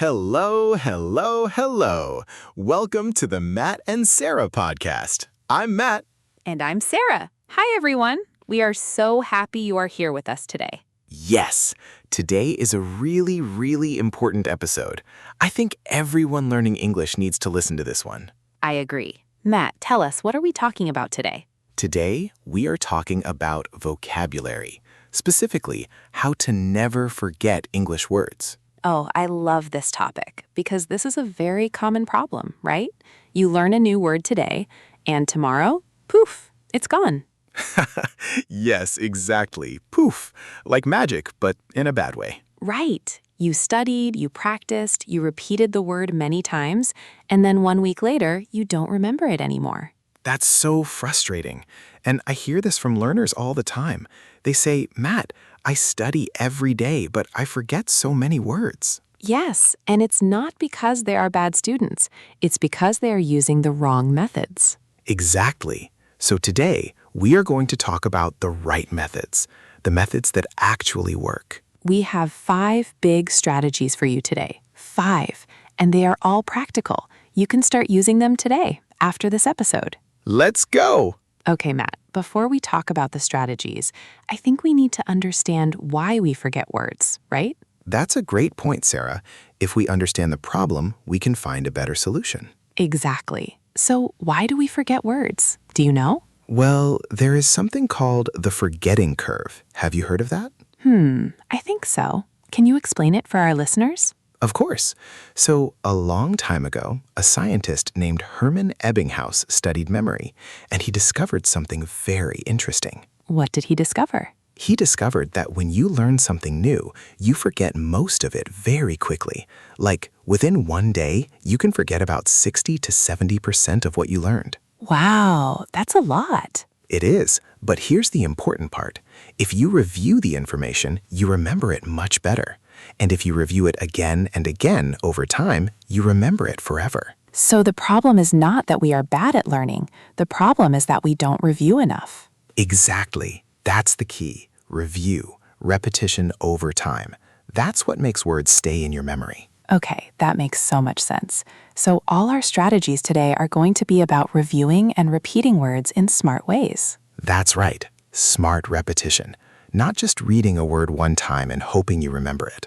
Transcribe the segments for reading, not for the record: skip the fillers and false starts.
Hello, hello, hello. Welcome to the Matt and Sarah podcast. I'm Matt. And I'm Sarah. Hi, everyone. We are so happy you are here with us today. Yes, today is a really important episode. I think everyone learning English needs to listen to this one. I agree. Matt, tell us, what are we talking about today? Today, we are talking about vocabulary, specifically how to never forget English words. Oh, I love this topic because this is a very common problem, right? You learn a new word today, and tomorrow, poof, it's gone. Yes, exactly. Poof. Like magic, but in a bad way. Right. You studied, you practiced, you repeated the word many times, and then 1 week later, you don't remember it anymore. That's so frustrating. And I hear this from learners all the time. They say, Matt, I study every day, but I forget so many words. Yes, and it's not because they are bad students. It's because they are using the wrong methods. Exactly. So today, we are going to talk about the right methods, the methods that actually work. We have 5 big strategies for you today. 5. And they are all practical. You can start using them today, after this episode. Let's go! Okay, Matt, before we talk about the strategies, I think we need to understand why we forget words, right? That's a great point, Sarah. If we understand the problem, we can find a better solution. Exactly. So why do we forget words? Do you know? Well, there is something called the forgetting curve. Have you heard of that? I think so. Can you explain it for our listeners? Of course. So, a long time ago, a scientist named Hermann Ebbinghaus studied memory, and he discovered something very interesting. What did he discover? He discovered that when you learn something new, you forget most of it very quickly. Like, within one day, you can forget about 60 to 70% of what you learned. Wow, that's a lot. It is, but here's the important part. If you review the information, you remember it much better. And if you review it again and again over time, you remember it forever. So the problem is not that we are bad at learning. The problem is that we don't review enough. Exactly. That's the key. Review. Repetition over time. That's what makes words stay in your memory. Okay, that makes so much sense. So all our strategies today are going to be about reviewing and repeating words in smart ways. That's right. Smart repetition. Not just reading a word one time and hoping you remember it.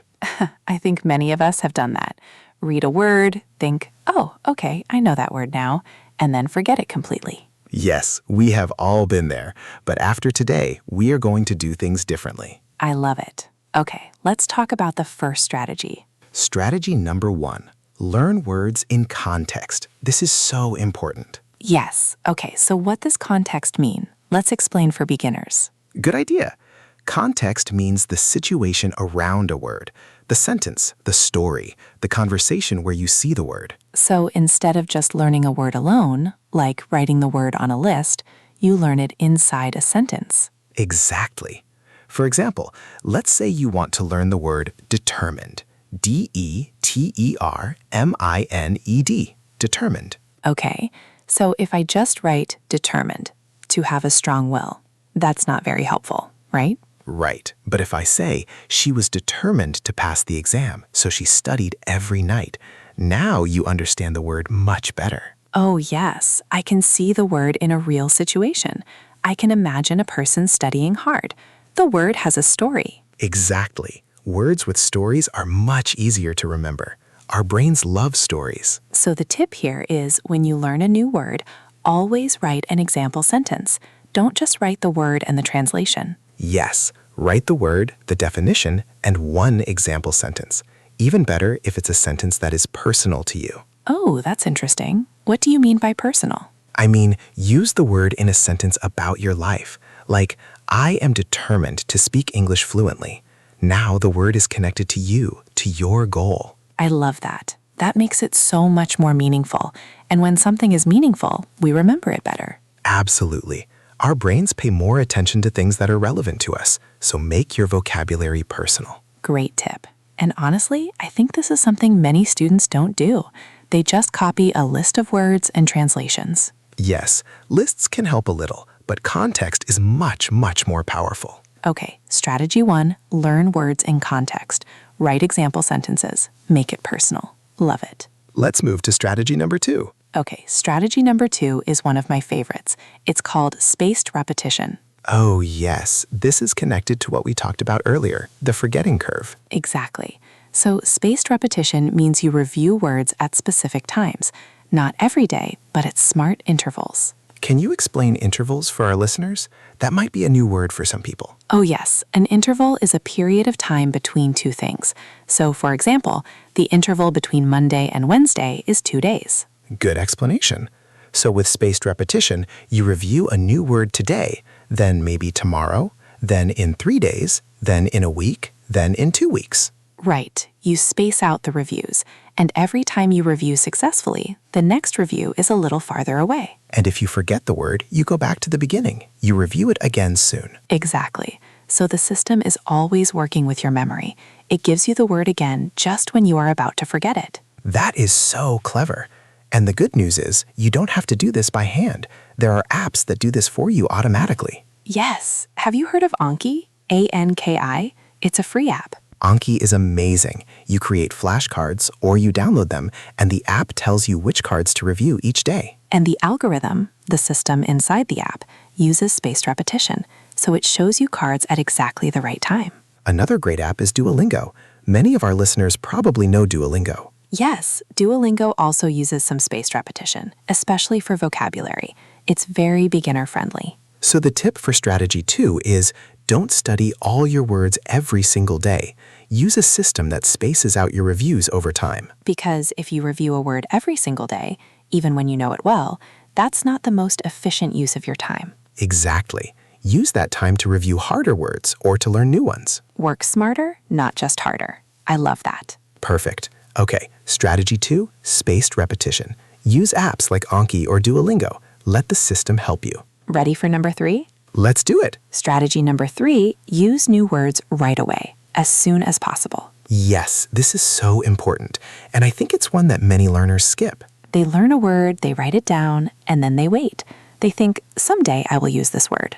I think many of us have done that. Read a word, think, oh, okay, I know that word now, and then forget it completely. Yes, we have all been there. But after today, we are going to do things differently. I love it. Okay, let's talk about the first strategy. Strategy number 1. Learn words in context. This is so important. Yes. Okay, so what does context mean? Let's explain for beginners. Good idea. Context means the situation around a word, the sentence, the story, the conversation where you see the word. So instead of just learning a word alone, like writing the word on a list, you learn it inside a sentence. Exactly. For example, let's say you want to learn the word determined. D-E-T-E-R-M-I-N-E-D. Determined. Okay, so if I just write determined, to have a strong will, that's not very helpful, right? Right. But if I say she was determined to pass the exam, so she studied every night, now you understand the word much better. Oh, yes. I can see the word in a real situation. I can imagine a person studying hard. The word has a story. Exactly. Words with stories are much easier to remember. Our brains love stories. So the tip here is when you learn a new word, always write an example sentence. Don't just write the word and the translation. Yes, write the word, the definition, and one example sentence. Even better if it's a sentence that is personal to you. Oh, that's interesting. What do you mean by personal? I mean, use the word in a sentence about your life. Like, I am determined to speak English fluently. Now the word is connected to you, to your goal. I love that. That makes it so much more meaningful. And when something is meaningful, we remember it better. Absolutely. Our brains pay more attention to things that are relevant to us, so make your vocabulary personal. Great tip. And honestly, I think this is something many students don't do. They just copy a list of words and translations. Yes, lists can help a little, but context is much more powerful. Okay, strategy 1, learn words in context. Write example sentences. Make it personal. Love it. Let's move to strategy number 2. Okay, strategy number 2 is one of my favorites. It's called spaced repetition. Oh, yes. This is connected to what we talked about earlier, the forgetting curve. Exactly. So spaced repetition means you review words at specific times. Not every day, but at smart intervals. Can you explain intervals for our listeners? That might be a new word for some people. Oh yes, an interval is a period of time between two things. So for example, the interval between Monday and Wednesday is 2 days. Good explanation. So with spaced repetition, you review a new word today, then maybe tomorrow, then in 3 days, then in a week, then in 2 weeks. Right, you space out the reviews, and every time you review successfully, the next review is a little farther away. And if you forget the word, you go back to the beginning. You review it again soon. Exactly. So the system is always working with your memory. It gives you the word again just when you are about to forget it. That is so clever. And the good news is, you don't have to do this by hand. There are apps that do this for you automatically. Yes. Have you heard of Anki? A-N-K-I? It's a free app. Anki is amazing. You create flashcards or you download them, and the app tells you which cards to review each day. And the algorithm, the system inside the app, uses spaced repetition, so it shows you cards at exactly the right time. Another great app is Duolingo. Many of our listeners probably know Duolingo. Yes, Duolingo also uses some spaced repetition, especially for vocabulary. It's very beginner-friendly. So the tip for strategy 2 is don't study all your words every single day. Use a system that spaces out your reviews over time. Because if you review a word every single day, even when you know it well, that's not the most efficient use of your time. Exactly. Use that time to review harder words or to learn new ones. Work smarter, not just harder. I love that. Perfect. Okay, strategy 2, spaced repetition. Use apps like Anki or Duolingo. Let the system help you. Ready for number 3? Let's do it. Strategy number 3, use new words right away, as soon as possible. Yes, this is so important, and I think it's one that many learners skip. They learn a word, they write it down, and then they wait. They think, someday I will use this word.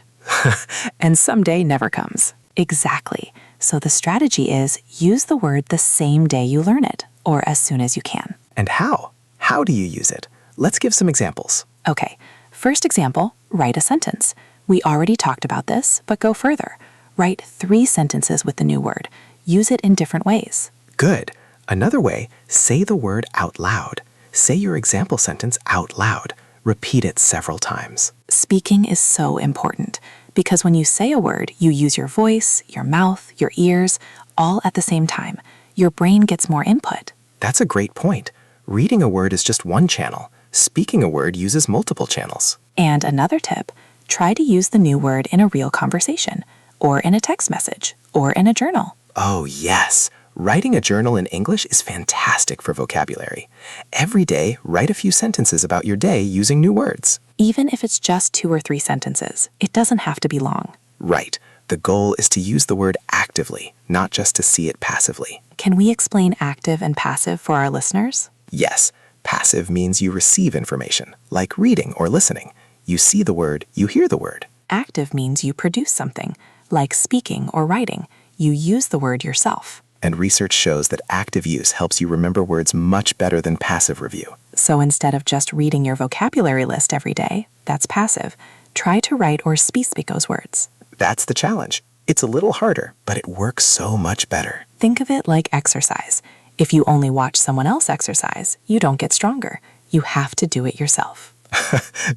And someday never comes. Exactly. So the strategy is use the word the same day you learn it, or as soon as you can. And how? How do you use it? Let's give some examples. Okay, first example, write a sentence. We already talked about this, but go further. Write 3 sentences with the new word. Use it in different ways. Good. Another way, say the word out loud. Say your example sentence out loud. Repeat it several times. Speaking is so important because when you say a word, you use your voice, your mouth, your ears, all at the same time. Your brain gets more input. That's a great point. Reading a word is just one channel. Speaking a word uses multiple channels. And another tip, try to use the new word in a real conversation, or in a text message, or in a journal. Oh, yes. Writing a journal in English is fantastic for vocabulary. Every day, write a few sentences about your day using new words. Even if it's just 2 or 3 sentences, it doesn't have to be long. Right. The goal is to use the word actively, not just to see it passively. Can we explain active and passive for our listeners? Yes, passive means you receive information, like reading or listening. You see the word, you hear the word. Active means you produce something, like speaking or writing. You use the word yourself. And research shows that active use helps you remember words much better than passive review. So instead of just reading your vocabulary list every day, that's passive, try to write or speak those words. That's the challenge. It's a little harder, but it works so much better. Think of it like exercise. If you only watch someone else exercise, you don't get stronger. You have to do it yourself.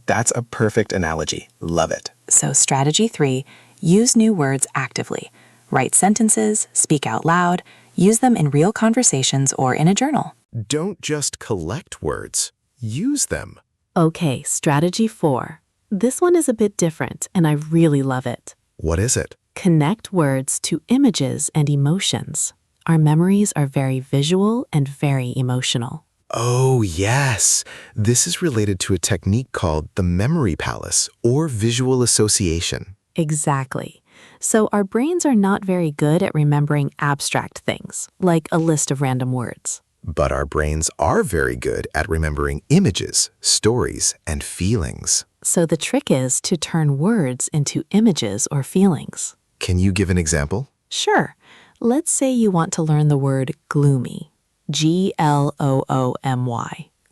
That's a perfect analogy. Love it. So strategy 3, use new words actively. Write sentences, speak out loud, use them in real conversations or in a journal. Don't just collect words, use them. Okay, strategy 4. This one is a bit different, and I really love it. What is it? Connect words to images and emotions. Our memories are very visual and very emotional. Oh, yes. This is related to a technique called the memory palace or visual association. Exactly. So our brains are not very good at remembering abstract things, like a list of random words. But our brains are very good at remembering images, stories, and feelings. So the trick is to turn words into images or feelings. Can you give an example? Sure. Let's say you want to learn the word gloomy. Gloomy.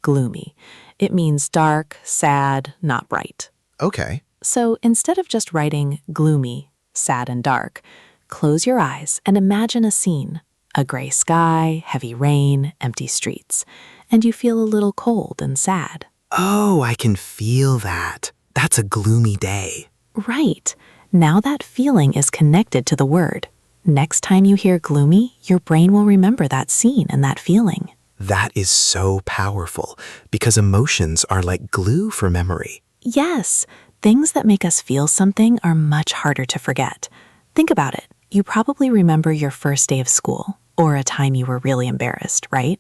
Gloomy. It means dark, sad, not bright. Okay. So instead of just writing gloomy, sad and dark, close your eyes and imagine a scene. A gray sky, heavy rain, empty streets. And you feel a little cold and sad. Oh, I can feel that. That's a gloomy day. Right. Now that feeling is connected to the word. Next time you hear gloomy, your brain will remember that scene and that feeling. That is so powerful because emotions are like glue for memory. Yes, things that make us feel something are much harder to forget. Think about it. You probably remember your first day of school or a time you were really embarrassed, right?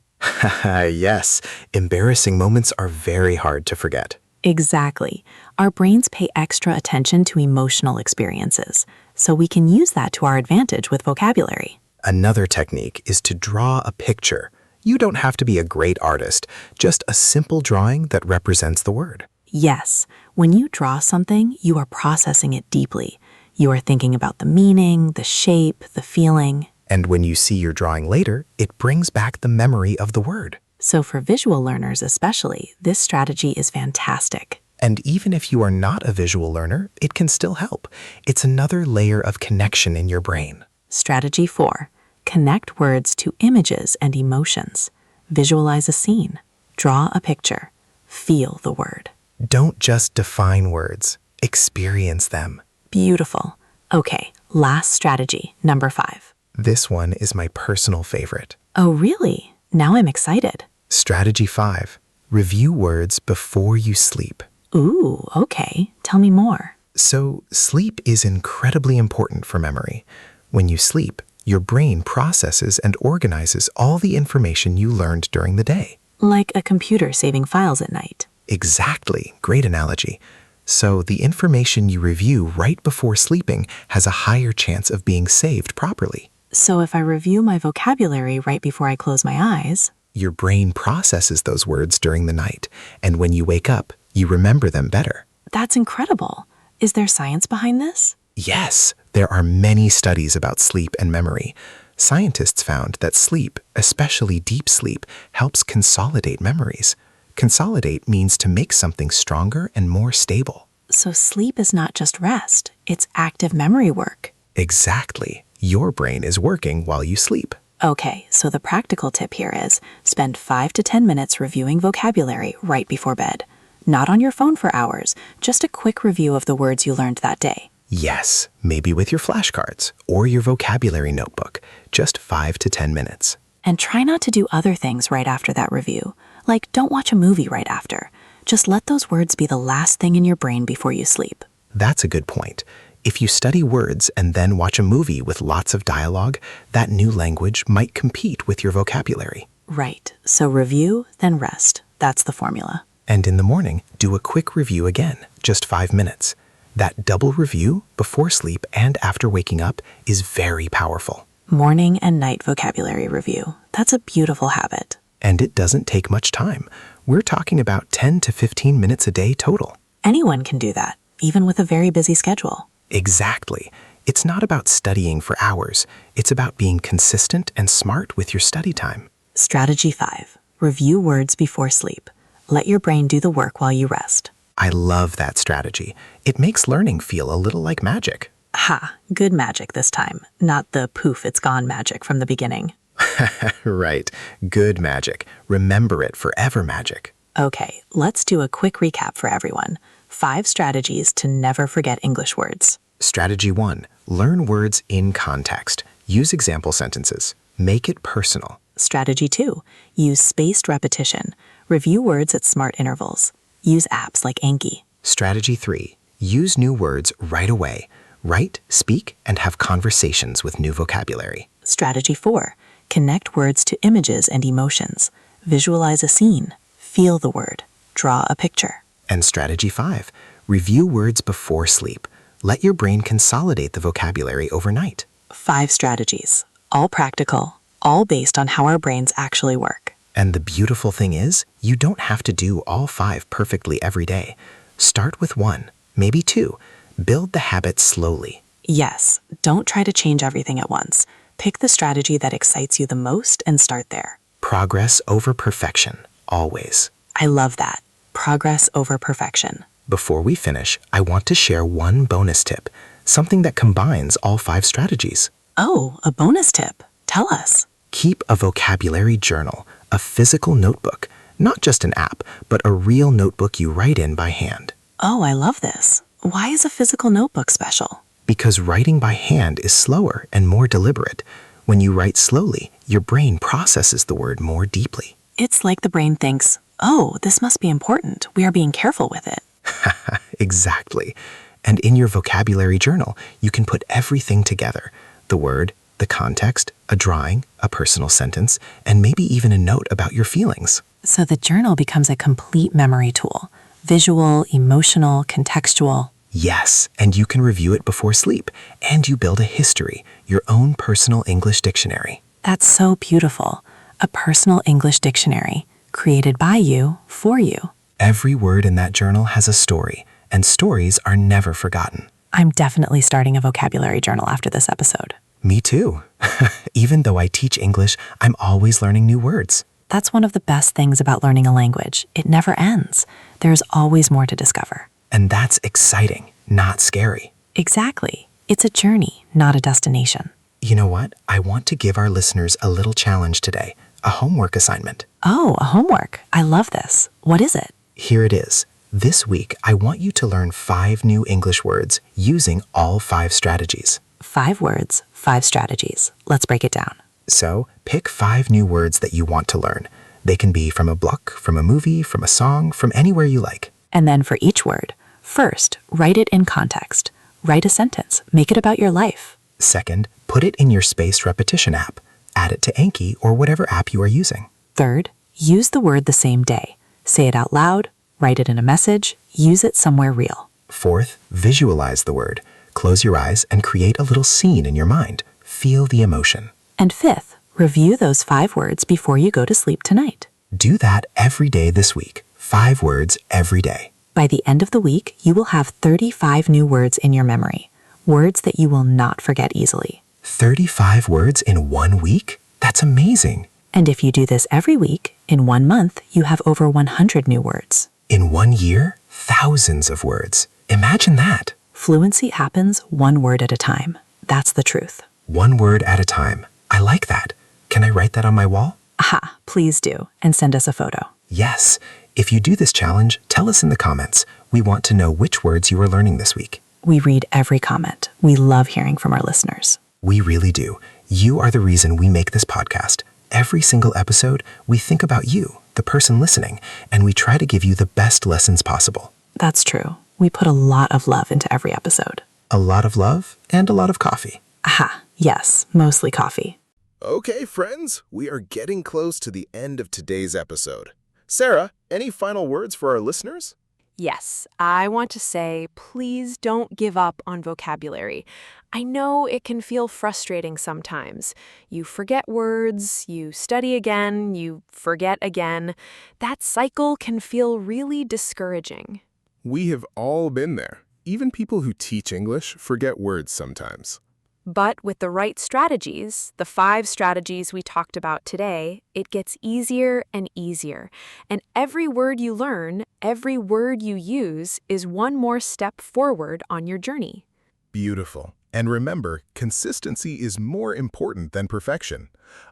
Yes, embarrassing moments are very hard to forget. Exactly. Our brains pay extra attention to emotional experiences, so we can use that to our advantage with vocabulary. Another technique is to draw a picture. You don't have to be a great artist, just a simple drawing that represents the word. Yes, when you draw something, you are processing it deeply. You are thinking about the meaning, the shape, the feeling. And when you see your drawing later, it brings back the memory of the word. So for visual learners especially, this strategy is fantastic. And even if you are not a visual learner, it can still help. It's another layer of connection in your brain. Strategy 4. Connect words to images and emotions. Visualize a scene. Draw a picture. Feel the word. Don't just define words, experience them. Beautiful. Okay, last strategy, number 5. This one is my personal favorite. Oh, really? Now I'm excited. Strategy 5. Review words before you sleep. Ooh, okay. Tell me more. So, sleep is incredibly important for memory. When you sleep, your brain processes and organizes all the information you learned during the day. Like a computer saving files at night. Exactly. Great analogy. So, the information you review right before sleeping has a higher chance of being saved properly. So if I review my vocabulary right before I close my eyes, your brain processes those words during the night, and when you wake up, you remember them better. That's incredible. Is there science behind this? Yes, there are many studies about sleep and memory. Scientists found that sleep, especially deep sleep, helps consolidate memories. Consolidate means to make something stronger and more stable. So sleep is not just rest, it's active memory work. Exactly. Your brain is working while you sleep. Okay, so the practical tip here is spend 5 to 10 minutes reviewing vocabulary right before bed. Not on your phone for hours, just a quick review of the words you learned that day. Yes, maybe with your flashcards or your vocabulary notebook, just 5 to 10 minutes. And try not to do other things right after that review, like don't watch a movie right after. Just let those words be the last thing in your brain before you sleep. That's a good point. If you study words and then watch a movie with lots of dialogue, that new language might compete with your vocabulary. Right, so review, then rest. That's the formula. And in the morning, do a quick review again, just 5 minutes. That double review before sleep and after waking up is very powerful. Morning and night vocabulary review. That's a beautiful habit. And it doesn't take much time. We're talking about 10 to 15 minutes a day total. Anyone can do that, even with a very busy schedule. Exactly. It's not about studying for hours. It's about being consistent and smart with your study time. Strategy 5. Review words before sleep. Let your brain do the work while you rest. I love that strategy. It makes learning feel a little like magic. Ha, good magic this time, not the poof it's gone magic from the beginning. Right. Good magic. Remember it forever magic. Okay, let's do a quick recap for everyone. 5 strategies to never forget English words. Strategy 1. Learn words in context. Use example sentences. Make it personal. Strategy 2. Use spaced repetition. Review words at smart intervals. Use apps like Anki. Strategy 3. Use new words right away. Write, speak, and have conversations with new vocabulary. Strategy 4. Connect words to images and emotions. Visualize a scene. Feel the word. Draw a picture. And strategy 5. Review words before sleep. Let your brain consolidate the vocabulary overnight. 5 strategies, all practical, all based on how our brains actually work. And the beautiful thing is, you don't have to do all 5 perfectly every day. Start with 1, maybe 2. Build the habit slowly. Yes, don't try to change everything at once. Pick the strategy that excites you the most and start there. Progress over perfection, always. I love that. Progress over perfection. Before we finish, I want to share one bonus tip, something that combines all 5 strategies. Oh, a bonus tip. Tell us. Keep a vocabulary journal, a physical notebook, not just an app, but a real notebook you write in by hand. Oh, I love this. Why is a physical notebook special? Because writing by hand is slower and more deliberate. When you write slowly, your brain processes the word more deeply. It's like the brain thinks, oh, this must be important. We are being careful with it. Exactly. And in your vocabulary journal, you can put everything together. The word, the context, a drawing, a personal sentence, and maybe even a note about your feelings. So the journal becomes a complete memory tool. Visual, emotional, contextual. Yes, and you can review it before sleep, and you build a history, your own personal English dictionary. That's so beautiful. A personal English dictionary, created by you, for you. Every word in that journal has a story, and stories are never forgotten. I'm definitely starting a vocabulary journal after this episode. Me too. Even though I teach English, I'm always learning new words. That's one of the best things about learning a language. It never ends. There's always more to discover. And that's exciting, not scary. Exactly. It's a journey, not a destination. You know what? I want to give our listeners a little challenge today, a homework assignment. Oh, a homework. I love this. What is it? Here it is. This week, I want you to learn 5 new English words using all 5 strategies. 5 words, 5 strategies. Let's break it down. So, pick 5 new words that you want to learn. They can be from a book, from a movie, from a song, from anywhere you like. And then for each word, first, write it in context. Write a sentence. Make it about your life. Second, put it in your spaced repetition app. Add it to Anki or whatever app you are using. Third, use the word the same day. Say it out loud, write it in a message, use it somewhere real. Fourth, visualize the word. Close your eyes and create a little scene in your mind. Feel the emotion. And fifth, review those 5 words before you go to sleep tonight. Do that every day this week. 5 words every day. By the end of the week, you will have 35 new words in your memory. Words that you will not forget easily. 35 words in 1 week? That's amazing. And if you do this every week, in 1 month, you have over 100 new words. In 1 year, thousands of words. Imagine that. Fluency happens 1 word at a time. That's the truth. 1 word at a time. I like that. Can I write that on my wall? Aha, please do, and send us a photo. Yes. If you do this challenge, tell us in the comments. We want to know which words you are learning this week. We read every comment. We love hearing from our listeners. We really do. You are the reason we make this podcast. Every single episode, we think about you, the person listening, and we try to give you the best lessons possible. That's true. We put a lot of love into every episode. A lot of love and a lot of coffee. Aha, yes, mostly coffee. Okay, friends, we are getting close to the end of today's episode. Sarah, any final words for our listeners? Yes, I want to say, please don't give up on vocabulary. I know it can feel frustrating sometimes. You forget words, you study again, you forget again. That cycle can feel really discouraging. We have all been there. Even people who teach English forget words sometimes. But with the right strategies, the 5 strategies we talked about today, it gets easier and easier. And every word you learn, every word you use is 1 more step forward on your journey. Beautiful. And remember, consistency is more important than perfection.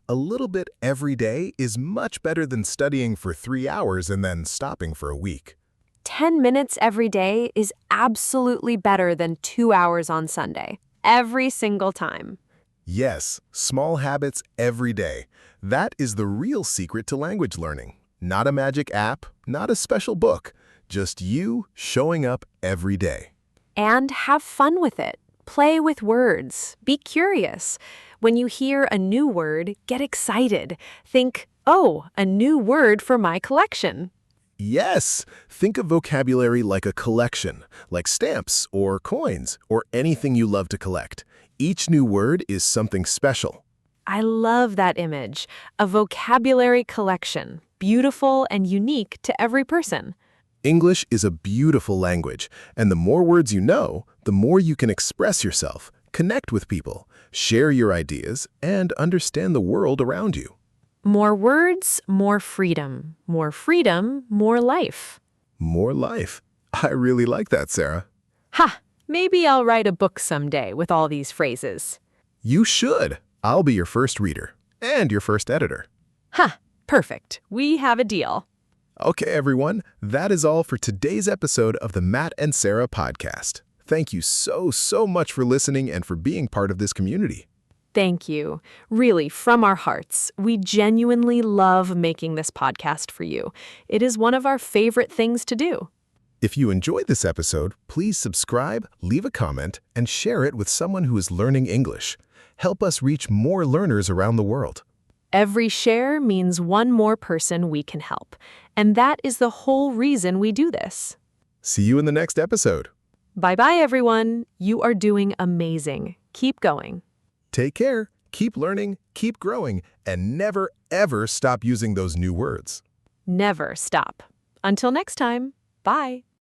A little bit every day is much better than studying for 3 hours and then stopping for a week. 10 minutes every day is absolutely better than 2 hours on Sunday. Every single time. Yes, small habits every day. That is the real secret to language learning. Not a magic app, not a special book, just you showing up every day. And have fun with it. Play with words. Be curious. When you hear a new word, get excited. Think, oh, a new word for my collection. Yes, think of vocabulary like a collection, like stamps or coins or anything you love to collect. Each new word is something special. I love that image. A vocabulary collection, beautiful and unique to every person. English is a beautiful language, and the more words you know, the more you can express yourself, Connect with people, share your ideas, and understand the world around you. More words, more freedom. More freedom, more life. More life. I really like that, Sarah. Ha! Maybe I'll write a book someday with all these phrases. You should. I'll be your first reader and your first editor. Ha! Perfect. We have a deal. Okay, everyone, that is all for today's episode of the Matt and Sarah podcast. Thank you so much for listening and for being part of this community. Thank you. Really, from our hearts, we genuinely love making this podcast for you. It is one of our favorite things to do. If you enjoyed this episode, please subscribe, leave a comment, and share it with someone who is learning English. Help us reach more learners around the world. Every share means one more person we can help. And that is the whole reason we do this. See you in the next episode. Bye-bye, everyone. You are doing amazing. Keep going. Take care, keep learning, keep growing, and never, ever stop using those new words. Never stop. Until next time, bye.